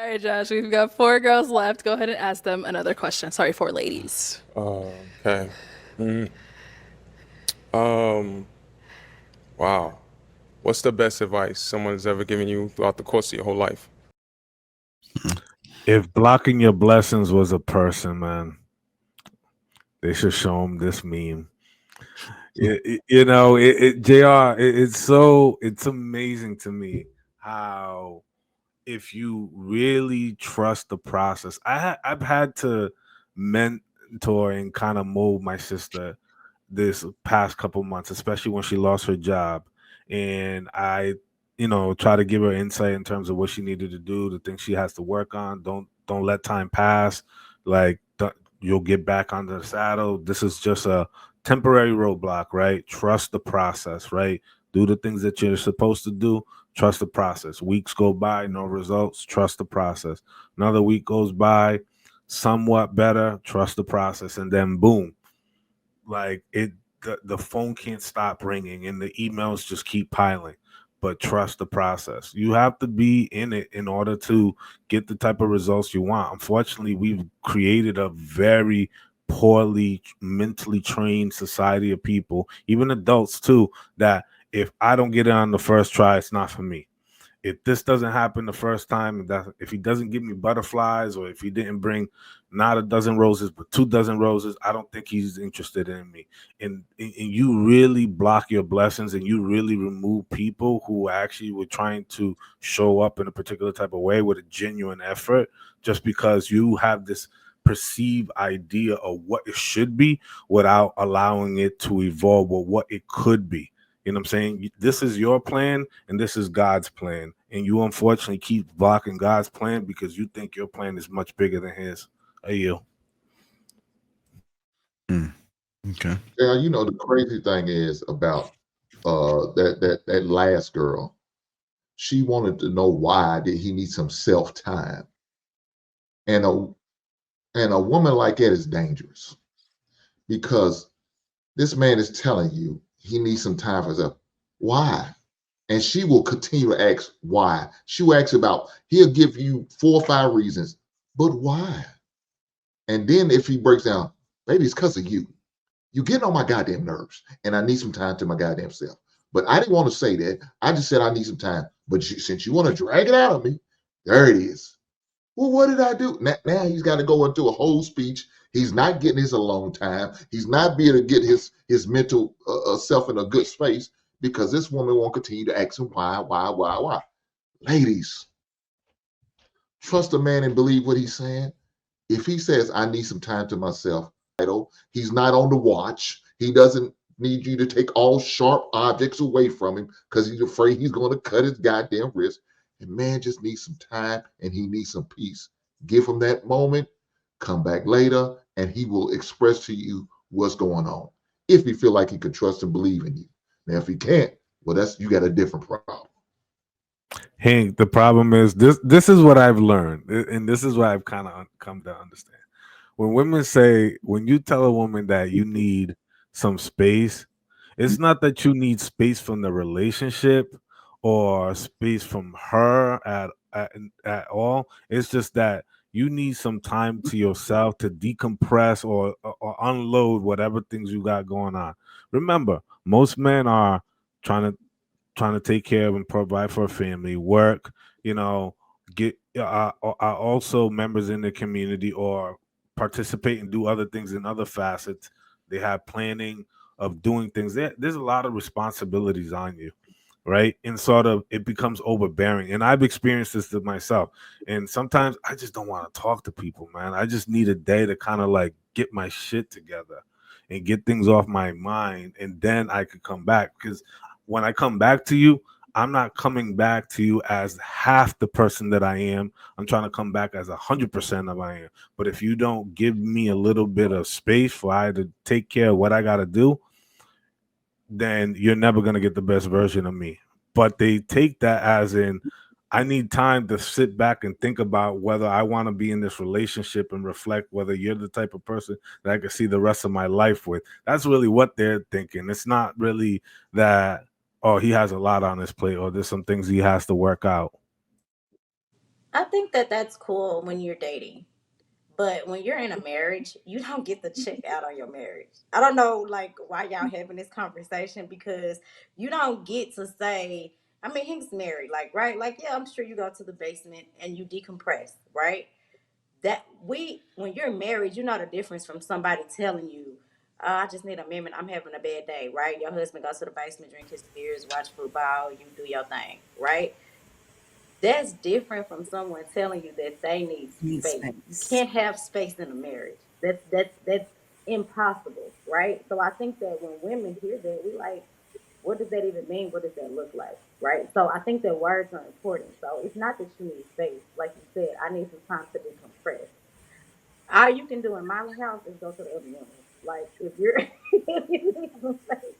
right, Josh, we've got 4 girls left. Go ahead and ask them another question. Sorry, 4 ladies. Okay. Mm. Um. Wow. What's the best advice someone's ever given you throughout the course of your whole life? If blocking your blessings was a person, man, they should show them this meme. Jr. It's amazing to me how if you really trust the process. I've had to mentor and kind of mold my sister this past couple months, especially when she lost her job, and I, try to give her insight in terms of what she needed to do, the things she has to work on. Don't let time pass. Like you'll get back onto the saddle. This is just a temporary roadblock, right? Trust the process, right? Do the things that you're supposed to do. Trust the process. Weeks go by, no results. Trust the process. Another week goes by, somewhat better. Trust the process, and then boom, like the phone can't stop ringing and the emails just keep piling. But trust the process. You have to be in it in order to get the type of results you want. Unfortunately, we've created a very poorly mentally trained society of people, even adults too, that if I don't get it on the first try, it's not for me. If this doesn't happen the first time, if he doesn't give me butterflies, or if he didn't bring not a dozen roses but 2 dozen roses, I don't think he's interested in me. And you really block your blessings, and you really remove people who actually were trying to show up in a particular type of way with a genuine effort, just because you have this perceived idea of what it should be without allowing it to evolve with what it could be. You know what I'm saying? This is your plan and this is God's plan. And you unfortunately keep blocking God's plan because you think your plan is much bigger than his. Hey, you. Mm. Okay. Yeah, the crazy thing is about that last girl. She wanted to know why did he need some self time, and a woman like that is dangerous because this man is telling you he needs some time for himself. Why? And she will continue to ask why. She will ask about. He'll give you 4 or 5 reasons, but why? And then if he breaks down, baby, it's because of you. You getting on my goddamn nerves, and I need some time to my goddamn self. But I didn't want to say that. I just said I need some time. But since you want to drag it out of me, there it is. Well, what did I do? Now he's got to go into a whole speech. He's not getting his alone time. He's not being able to get his mental self in a good space because this woman won't continue to ask him why. Ladies, trust a man and believe what he's saying. If he says, I need some time to myself, he's not on the watch. He doesn't need you to take all sharp objects away from him because he's afraid he's going to cut his goddamn wrist. And man just needs some time and he needs some peace. Give him that moment, come back later, and he will express to you what's going on. If he feel like he could trust and believe in you. Now, if he can't, well, you got a different problem. Hank, the problem is this is what I've learned, and this is what I've kind of come to understand. When you tell a woman that you need some space, it's not that you need space from the relationship or space from her at all. It's just that you need some time to yourself to decompress or unload whatever things you got going on. Remember, most men are trying to trying to take care of and provide for a family, work, get are also members in the community or participate and do other things in other facets. They have planning of doing things. There's a lot of responsibilities on you, right? And sort of it becomes overbearing. And I've experienced this to myself. And sometimes I just don't want to talk to people, man. I just need a day to kind of like get my shit together and get things off my mind, and then I could come back. Because when I come back to you, I'm not coming back to you as half the person that I am. I'm trying to come back as 100% of I am. But if you don't give me a little bit of space for I to take care of what I got to do, then you're never going to get the best version of me. But they take that as in, I need time to sit back and think about whether I want to be in this relationship and reflect whether you're the type of person that I can see the rest of my life with. That's really what they're thinking. It's not really that, oh, he has a lot on his plate or there's some things he has to work out. I think that that's cool when you're dating. But when you're in a marriage, you don't get to check out on your marriage. I don't know, like, why y'all having this conversation, because you don't get to say, I mean, he's married, like, right? Like, yeah, I'm sure you go to the basement and you decompress, right? When you're married, you know the difference from somebody telling you, I just need a minute, I'm having a bad day, right? Your husband goes to the basement, drink his beers, watch football, you do your thing, right? That's different from someone telling you that they need Need space. You space. can't have space in a marriage. That's impossible, right? So I think that when women hear that, we like, what does that even mean? What does that look like, right? So I think that words are important. So it's not that you need space, like you said. I need some time to decompress. All you can do in my house is go to the other room. Like if you're if you need some space,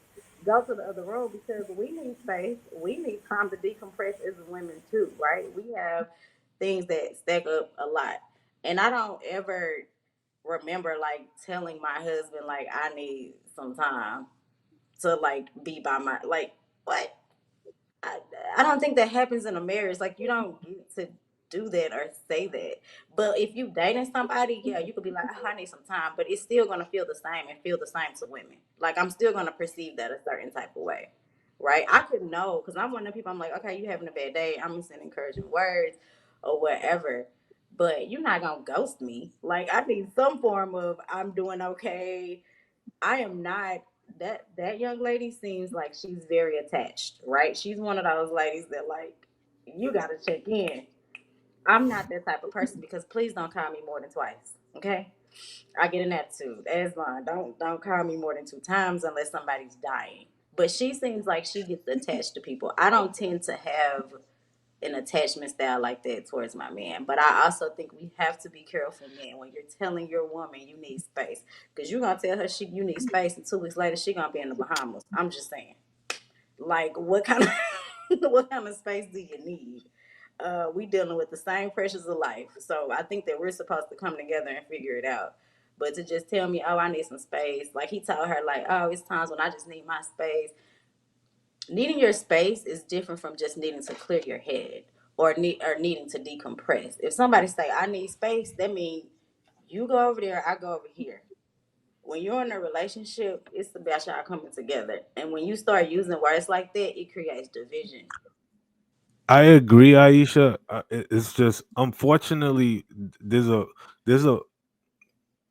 go to the other room, because we need space. We need time to decompress as women too, right? We have things that stack up a lot. And I don't ever remember like telling my husband like I need some time to like be by my like what? I, I don't think that happens in a marriage. Like you don't get to do that or say that. But if you dating somebody, yeah, you could be like, oh, I need some time, but it's still gonna feel the same and feel the same to women. Like I'm still gonna perceive that a certain type of way, right? I could know because I'm one of the people. I'm like, okay, you having a bad day. I'm gonna send encouraging words or whatever. But you're not gonna ghost me. Like I need some form of I'm doing okay. I am not that young lady seems like she's very attached, right? She's one of those ladies that like you got to check in. I'm not that type of person because please don't call me more than twice, okay? I get an attitude. That's mine. Don't call me more than 2 times unless somebody's dying. But she seems like she gets attached to people. I don't tend to have an attachment style like that towards my man. But I also think we have to be careful, man, when you're telling your woman you need space, because you're gonna tell her you need space, and 2 weeks later she gonna be in the Bahamas. I'm just saying, like, what kind of what kind of space do you need? We dealing with the same pressures of life, so I think that we're supposed to come together and figure it out. But to just tell me, oh, I need some space, like he told her, like, oh, it's times when I just need my space. Needing your space is different from just needing to clear your head or needing to decompress. If somebody say I need space, that means you go over there, I go over here. When you're in a relationship, it's about y'all coming together. And when you start using words like that, it creates division. I agree, Aisha. It's just unfortunately there's a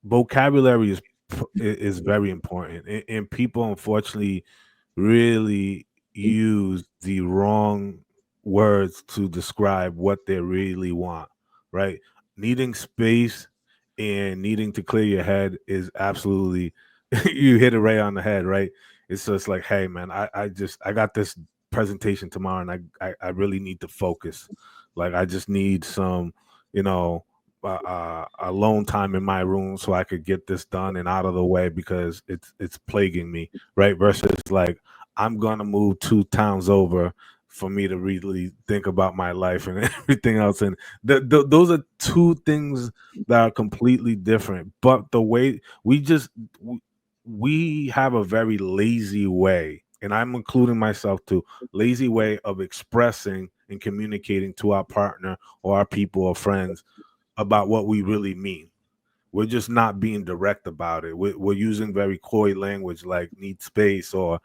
vocabulary is very important, and people unfortunately really use the wrong words to describe what they really want, right? Needing space and needing to clear your head is absolutely you hit it right on the head, right? It's just like, hey man, I got this presentation tomorrow and I really need to focus. Like I just need some, you know, alone time in my room so I could get this done and out of the way because it's plaguing me, right? Versus like I'm gonna move 2 towns over for me to really think about my life and everything else. And those are two things that are completely different. But the way we have a very lazy way, and I'm including myself too, lazy way of expressing and communicating to our partner or our people or friends about what we really mean. We're just not being direct about it. We're using very coy language like need space or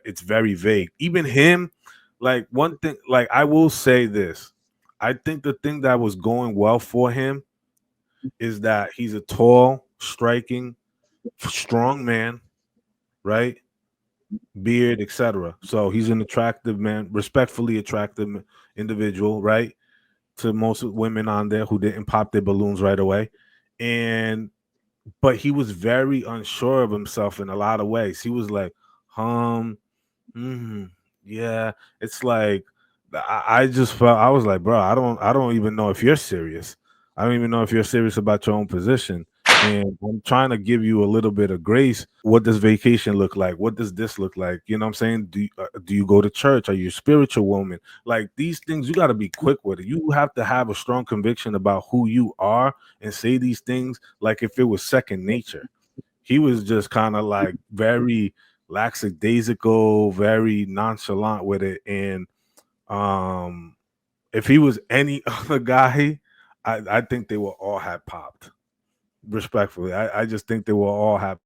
it's very vague. Even him, like one thing, like I will say this. I think the thing that was going well for him is that he's a tall, striking, strong man, right? Beard, etc. So he's an attractive man, respectfully attractive individual, right? To most women on there who didn't pop their balloons right away. And but he was very unsure of himself in a lot of ways. He was like, um, yeah. It's like I just felt I was like, bro, I don't even know if you're serious. I don't even know if you're serious about your own position. And I'm trying to give you a little bit of grace. What does vacation look like? What does this look like? You know what I'm saying? Do you go to church? Are you a spiritual woman? Like these things, you got to be quick with it. You have to have a strong conviction about who you are and say these things like if it was second nature. He was just kind of like very lackadaisical, very nonchalant with it, and um If he was any other guy, I think they will all have popped. Respectfully, I just think they will all have